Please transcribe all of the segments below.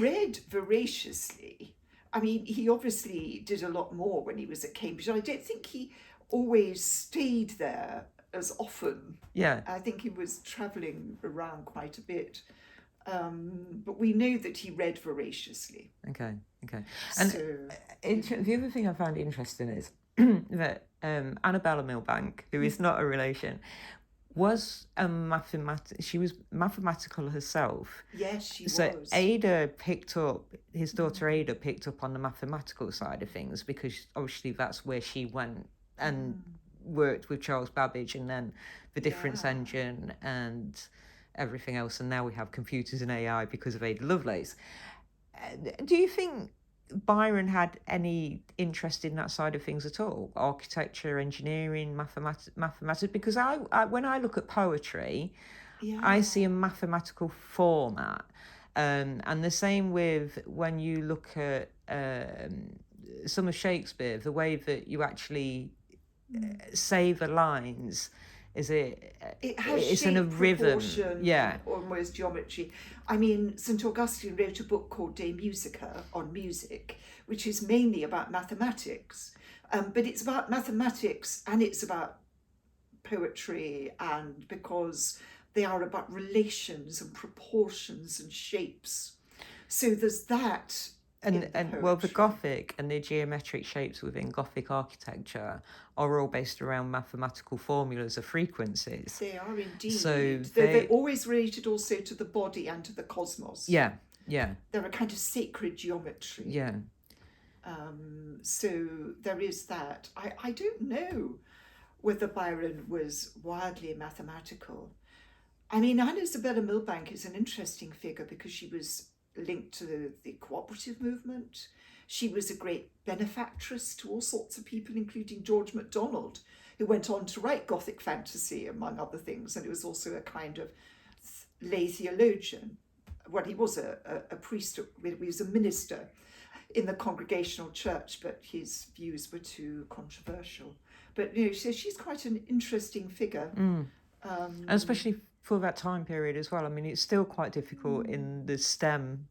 read voraciously. I mean, he obviously did a lot more when he was at Cambridge. I don't think he always stayed there as often. Yeah. I think he was travelling around quite a bit. But we know that he read voraciously. Okay. And So, the other thing I found interesting is that Annabella Milbank, who is not a relation, was she was mathematical herself. yes, she So was. his daughter Ada picked up on the mathematical side of things, because obviously that's where she went and worked with Charles Babbage, and then the difference engine and everything else, and now we have computers and AI because of Ada Lovelace. Do you think Byron had any interest in that side of things at all? Architecture, engineering, mathematics? Because I when I look at poetry, I see a mathematical format. And the same with when you look at some of Shakespeare, the way that you actually say the lines, it's in a rhythm, almost geometry. I mean, St. Augustine wrote a book called De Musica, on music, which is mainly about mathematics, but it's about mathematics and it's about poetry, and because they are about relations and proportions and shapes. So there's that. And well, the Gothic and the geometric shapes within Gothic architecture are all based around mathematical formulas of frequencies. They are indeed. So they're always related also to the body and to the cosmos. Yeah. They're a kind of sacred geometry. Yeah. So there is that. I don't know whether Byron was wildly mathematical. I mean, Isabella Milbank is an interesting figure because she was linked to the cooperative movement. She was a great benefactress to all sorts of people, including George MacDonald, who went on to write Gothic fantasy, among other things, and it was also a kind of lay theologian. Well, he was a priest, he was a minister in the Congregational Church, but his views were too controversial. But so she's quite an interesting figure. And especially for that time period as well. I mean, it's still quite difficult in the STEM,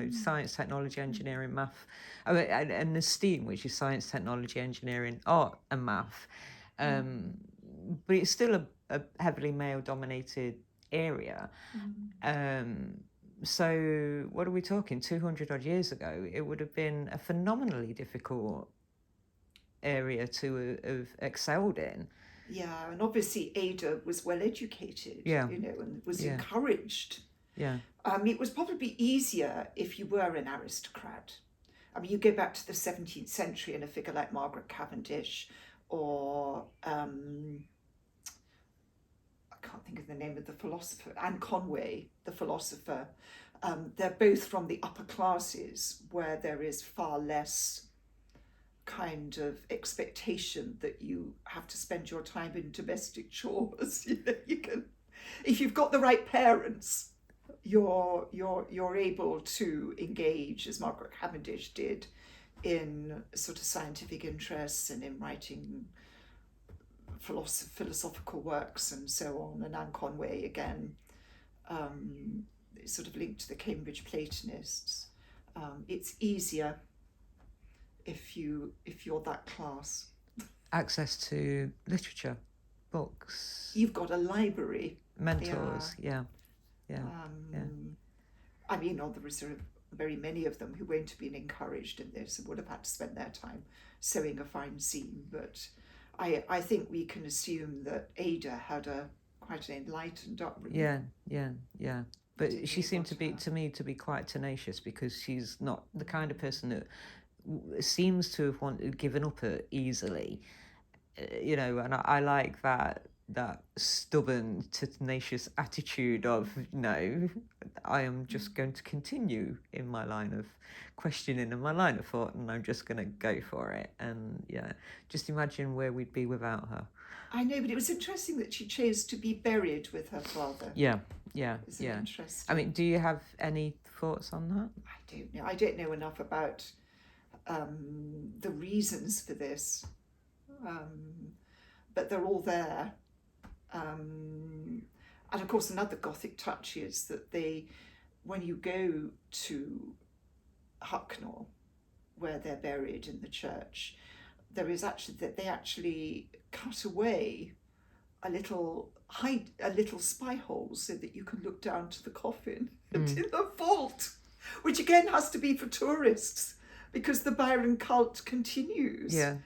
science, technology, engineering, math, and the STEAM, which is science, technology, engineering, art and math. But it's still a heavily male-dominated area. So what are we talking? 200 odd years ago, it would have been a phenomenally difficult area to have excelled in. Yeah, and obviously Ada was well educated, and was encouraged. Yeah. It was probably easier if you were an aristocrat. I mean, you go back to the 17th century and a figure like Margaret Cavendish, or I can't think of the name of the philosopher, Anne Conway, the philosopher. They're both from the upper classes, where there is far less kind of expectation that you have to spend your time in domestic chores. You can, if you've got the right parents, you're able to engage, as Margaret Cavendish did, in sort of scientific interests and in writing philosophical works and so on. And Anne Conway, again, sort of linked to the Cambridge Platonists. It's easier if you're that class. Access to literature, books. You've got a library. Mentors, yeah. I mean, there were sort of very many of them who won't have been encouraged in this and would have had to spend their time sewing a fine seam. But I think we can assume that Ada had quite an enlightened upbringing. Yeah. But she seemed to be quite tenacious, because she's not the kind of person that seems to have given up easily, and I like that stubborn, tenacious attitude of, no, I am just going to continue in my line of questioning and my line of thought, and I'm just going to go for it. And just imagine where we'd be without her. I know, but it was interesting that she chose to be buried with her father. Yeah. Interesting. I mean, do you have any thoughts on that? I don't know. I don't know enough about the reasons for this, but they're all there. And of course, another Gothic touch is that when you go to Hucknall, where they're buried in the church, there is actually that they actually cut away a little spy hole so that you can look down to the coffin and in the vault, which again has to be for tourists because the Byron cult continues. Yeah.